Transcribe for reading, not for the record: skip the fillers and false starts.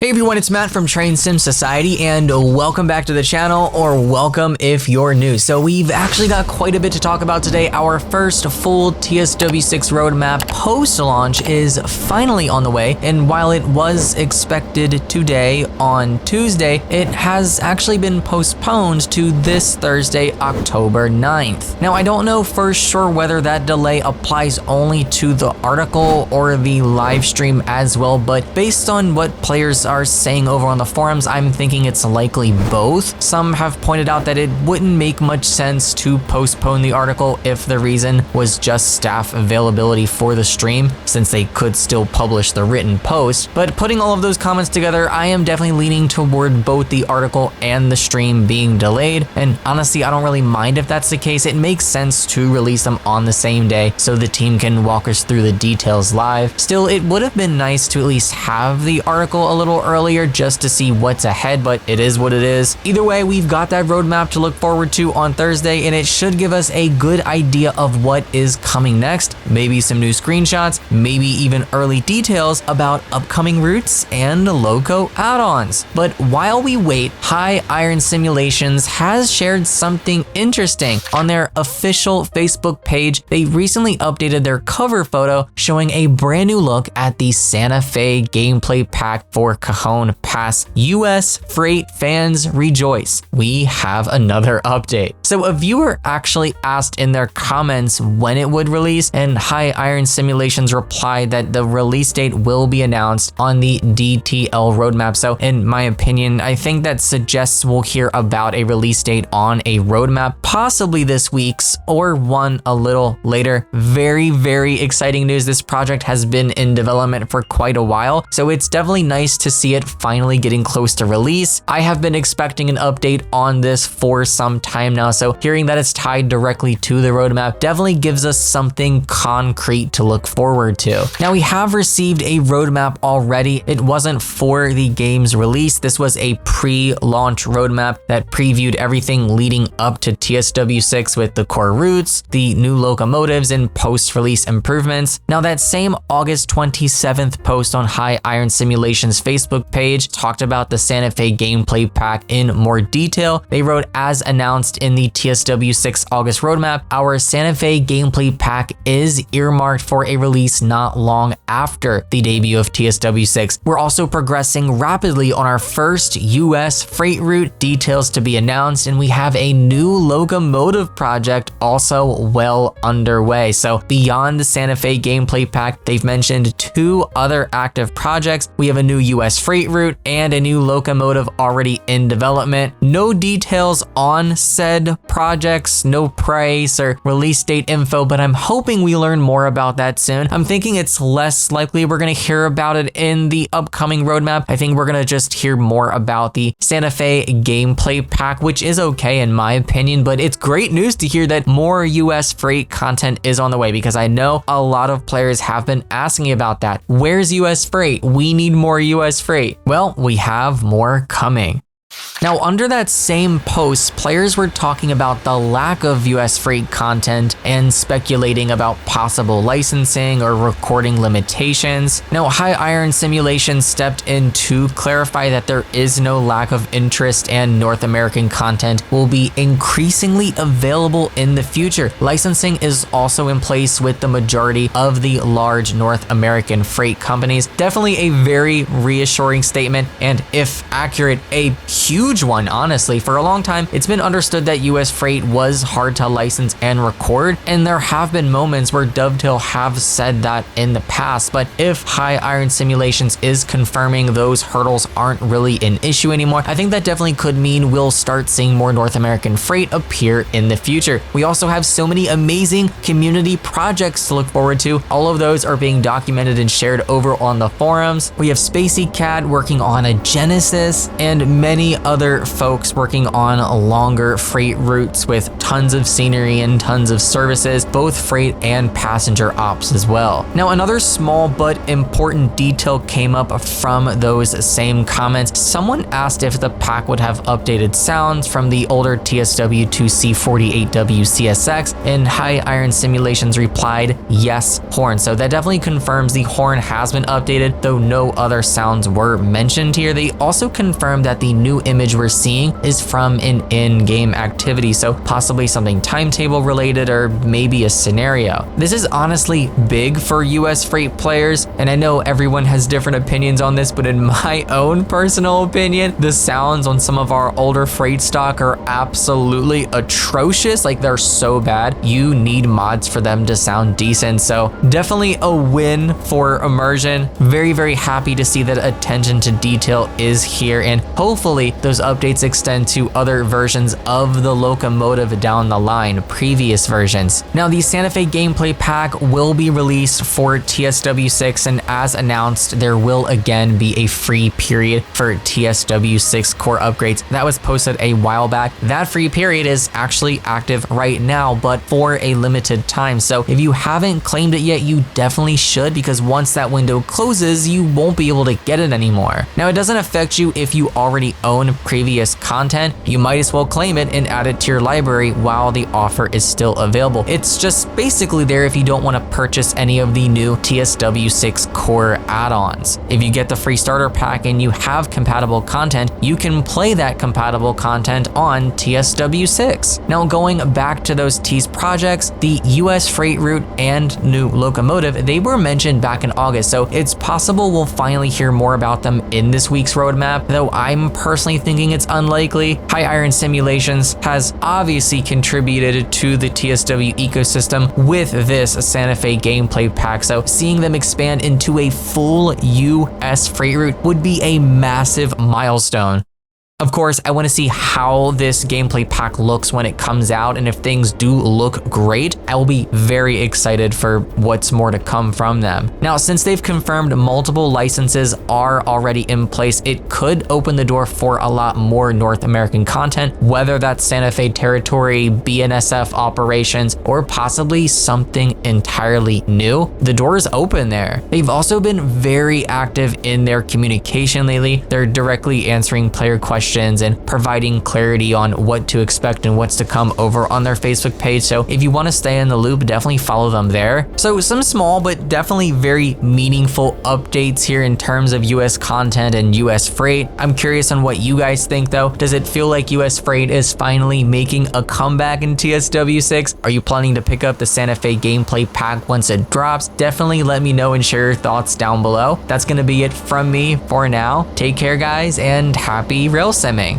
Hey everyone, it's Matt from Train Sim Society and welcome back to the channel, or welcome if you're new. So we've actually got quite a bit to talk about today. Our first full TSW6 roadmap post-launch is finally on the way, and while it was expected today on Tuesday, it has actually been postponed to this Thursday, October 9th. Now I don't know for sure whether that delay applies only to the article or the live stream as well, but based on what players are saying over on the forums, I'm thinking it's likely both. Some have pointed out that it wouldn't make much sense to postpone the article if the reason was just staff availability for the stream, since they could still publish the written post. But putting all of those comments together, I am definitely leaning toward both the article and the stream being delayed, and honestly I don't really mind if that's the case. It makes sense to release them on the same day so the team can walk us through the details live. Still, it would have been nice to at least have the article a little earlier just to see what's ahead, but it is what it is. Either way, we've got that roadmap to look forward to on Thursday, and it should give us a good idea of what is coming next. Maybe some new screenshots, maybe even early details about upcoming routes and Loco add-ons. But while we wait, High Iron Simulations has shared something interesting. On their official Facebook page, they recently updated their cover photo showing a brand new look at the Santa Fe gameplay pack for Cajon Pass. US freight fans rejoice. We have another update. So a viewer actually asked in their comments when it would release, and High Iron Simulations replied that the release date will be announced on the DTL roadmap. So in my opinion, I think that suggests we'll hear about a release date on a roadmap, possibly this week's or one a little later. Very, very exciting news. This project has been in development for quite a while, so it's definitely nice to see it finally getting close to release. I have been expecting an update on this for some time now, so hearing that it's tied directly to the roadmap definitely gives us something concrete to look forward to. Now we have received a roadmap already. It wasn't for the game's release. This was a pre-launch roadmap that previewed everything leading up to TSW6 with the core routes, the new locomotives, and post-release improvements. Now that same August 27th post on High Iron Simulations Facebook page talked about the Santa Fe gameplay pack in more detail. They wrote, as announced in the TSW6 August roadmap, our Santa Fe gameplay pack is earmarked for a release not long after the debut of TSW6. We're also progressing rapidly on our first US freight route, details to be announced, and we have a new locomotive project also well underway. So beyond the Santa Fe gameplay pack, they've mentioned two other active projects. We have a new US freight route and a new locomotive already in development. No details on said projects, no price or release date info, but I'm hoping we learn more about that soon. I'm thinking it's less likely we're gonna hear about it in the upcoming roadmap. I think we're gonna just hear more about the Santa Fe gameplay pack, which is okay in my opinion, but it's great news to hear that more US freight content is on the way, because I know a lot of players have been asking about that. Where's US freight? We need more US freight. Well, we have more coming. Now, under that same post, players were talking about the lack of US freight content and speculating about possible licensing or recording limitations. Now, High Iron Simulations stepped in to clarify that there is no lack of interest, and North American content will be increasingly available in the future. Licensing is also in place with the majority of the large North American freight companies. Definitely a very reassuring statement, and if accurate, a huge one, honestly. For a long time, it's been understood that US freight was hard to license and record, and there have been moments where Dovetail have said that in the past, but if High Iron Simulations is confirming those hurdles aren't really an issue anymore, I think that definitely could mean we'll start seeing more North American freight appear in the future. We also have so many amazing community projects to look forward to. All of those are being documented and shared over on the forums. We have Spacey Cat working on a Genesis and many other other folks working on longer freight routes with tons of scenery and tons of services, both freight and passenger ops as well. Now, another small but important detail came up from those same comments. Someone asked if the pack would have updated sounds from the older TSW6 CSX, and High Iron Simulations replied, yes, horn. So that definitely confirms the horn has been updated, though no other sounds were mentioned here. They also confirmed that the new image we're seeing is from an in-game activity, so possibly something timetable related or maybe a scenario. This is honestly big for US freight players, and I know everyone has different opinions on this, but in my own personal opinion, the sounds on some of our older freight stock are absolutely atrocious. Like, they're so bad. You need mods for them to sound decent. So definitely a win for immersion. Very, very happy to see that attention to detail is here, and hopefully those updates extend to other versions of the locomotive down the line, previous versions. Now, the Santa Fe gameplay pack will be released for TSW6, and as announced, there will again be a free period for TSW6 core upgrades. That was posted a while back. That free period is actually active right now, but for a limited time. So if you haven't claimed it yet, you definitely should, because once that window closes, you won't be able to get it anymore. Now, it doesn't affect you if you already own previous content. You might as well claim it and add it to your library while the offer is still available. It's just basically there if you don't want to purchase any of the new TSW6 core add-ons. If you get the free starter pack and you have compatible content, you can play that compatible content on TSW6. Now, going back to those teased projects, the US freight route and new locomotive, they were mentioned back in August, so it's possible we'll finally hear more about them in this week's roadmap, though I'm personally thinking it's unlikely. High Iron Simulations has obviously contributed to the TSW ecosystem with this Santa Fe gameplay pack, so seeing them expand into a full US freight route would be a massive milestone. Of course, I want to see how this gameplay pack looks when it comes out, and if things do look great, I will be very excited for what's more to come from them. Now, since they've confirmed multiple licenses are already in place, it could open the door for a lot more North American content, whether that's Santa Fe territory, BNSF operations, or possibly something entirely new. The door is open there. They've also been very active in their communication lately. They're directly answering player questions and providing clarity on what to expect and what's to come over on their Facebook page. So if you want to stay in the loop, definitely follow them there. So some small but definitely very meaningful updates here in terms of US content and US freight. I'm curious on what you guys think though. Does it feel like US freight is finally making a comeback in TSW6? Are you planning to pick up the Santa Fe gameplay pack once it drops? Definitely let me know and share your thoughts down below. That's going to be it from me for now. Take care, guys, and happy rail simming.